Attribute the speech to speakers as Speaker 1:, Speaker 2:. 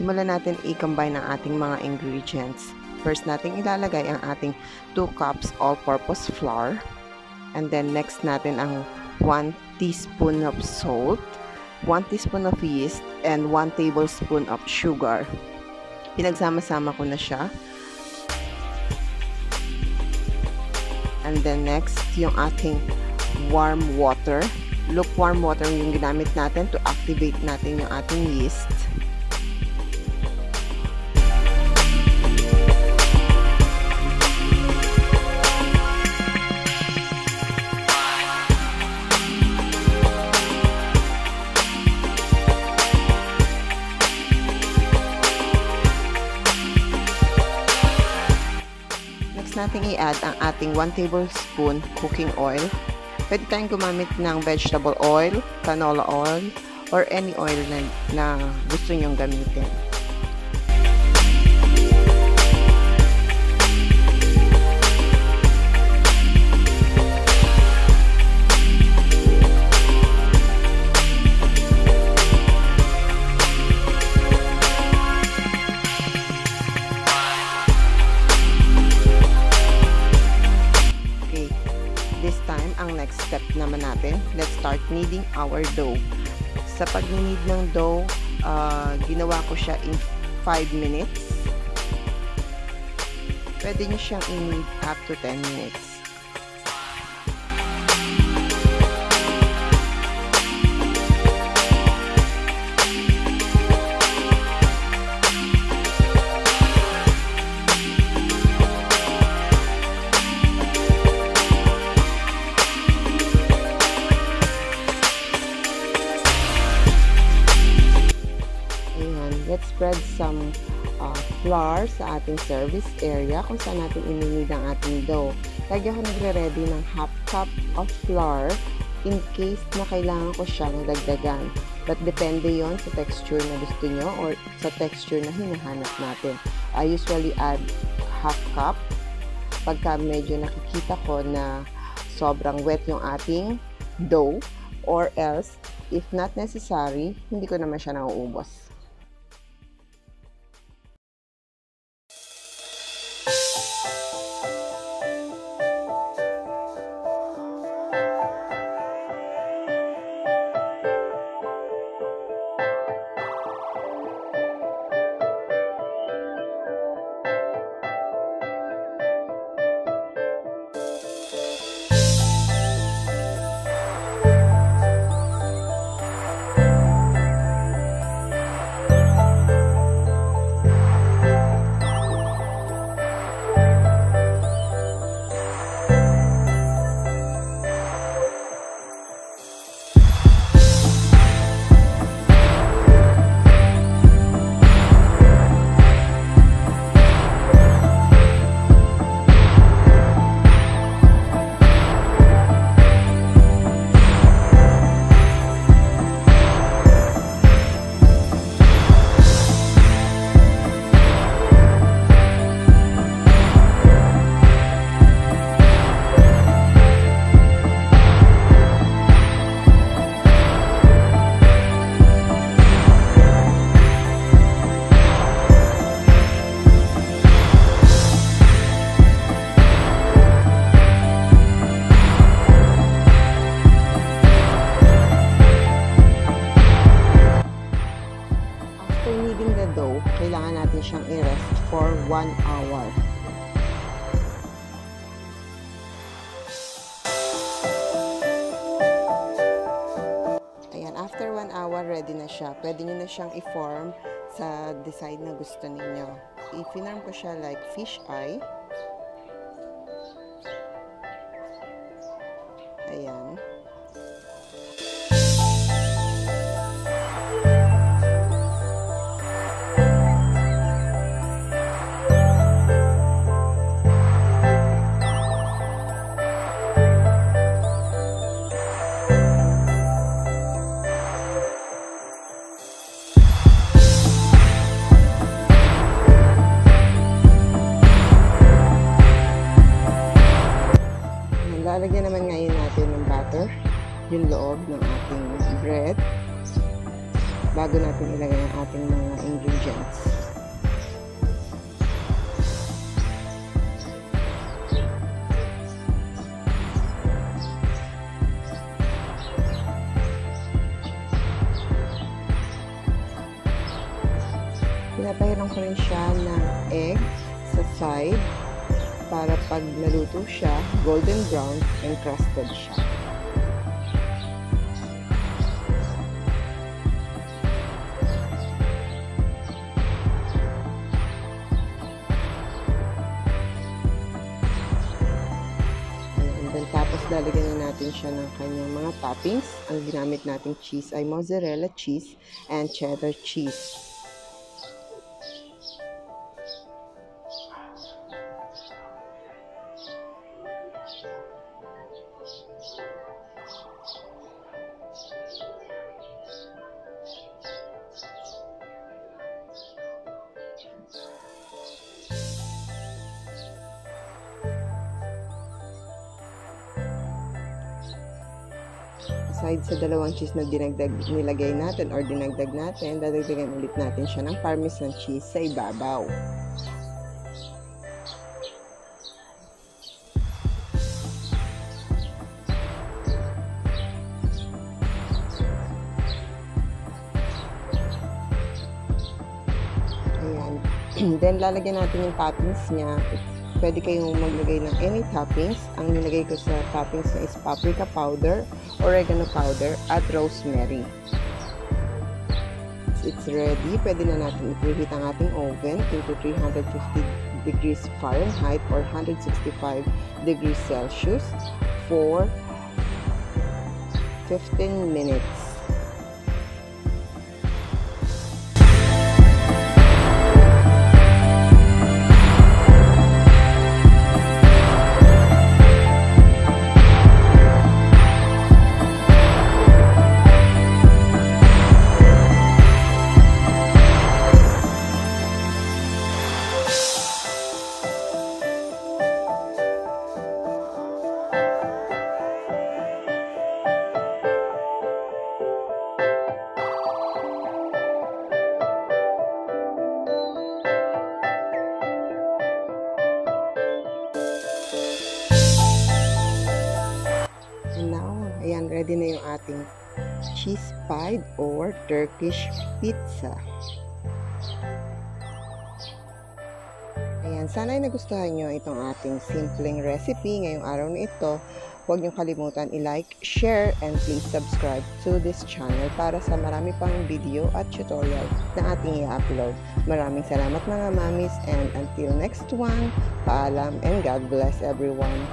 Speaker 1: simulan natin i-combine ang ating mga ingredients. First natin ilalagay ang ating 2 cups all-purpose flour. And then next natin ang 1 teaspoon of salt, 1 teaspoon of yeast, and 1 tablespoon of sugar. Pinagsama-sama ko na siya. And then next, yung ating warm water. Lukewarm water yung ginamit natin to activate natin yung ating yeast. Natin i-add ang ating 1 tablespoon cooking oil. Pwede tayong gumamit ng vegetable oil, canola oil, or any oil na gusto nyong gamitin. Ang next step naman natin, let's start kneading our dough. Sa pag-knead ng dough, ginawa ko siya in 5 minutes. Pwede nyo siyang i-knead up to 10 minutes. Let's spread some flour sa ating service area kung saan natin ininid ang ating dough. Lagi ako nagre-ready ng half cup of flour in case na kailangan ko siyang dagdagan. But depende yon sa texture na gusto nyo or sa texture na hinahanap natin. I usually add half cup pagka medyo nakikita ko na sobrang wet yung ating dough, or else, if not necessary, hindi ko naman siya nauubos. Kailangan natin siyang i-rest for 1 hour. Ayan, after 1 hour, ready na siya. Pwede nyo na siyang i-form sa design na gusto ninyo. I-form ko siya like fish eye. Ayan. Lalagyan naman ngayon natin ng butter, yung loob ng ating bread, bago natin ilagay ang ating mga ingredients. pinapahiran ko rin siya ng egg sa side para pag naluto siya, golden brown and crusted siya. Tapos lalagyan na natin siya ng kanyang mga toppings. Ang ginamit nating cheese ay mozzarella cheese and cheddar cheese. Aside sa dalawang cheese na nilagay natin or dinagdag natin, dadagdagan ulit natin siya ng parmesan cheese sa ibabaw. Ayan. Then, lalagyan natin yung toppings niya. Pwede kayong maglagay ng any toppings. Ang nilagay ko sa toppings na is paprika powder, oregano powder, at rosemary. It's ready. Pwede na natin i-preheat ang ating oven into 350 degrees Fahrenheit or 165 degrees Celsius for 15 minutes. Ayan, ready na yung ating cheese pie or Turkish pizza. Ayan, sana ay nagustuhan nyo itong ating simpleng recipe ngayong araw na ito. Huwag nyo kalimutan i-like, share, and please subscribe to this channel para sa marami pang video at tutorial na ating i-upload. Maraming salamat mga mamis, and until next one, paalam and God bless everyone.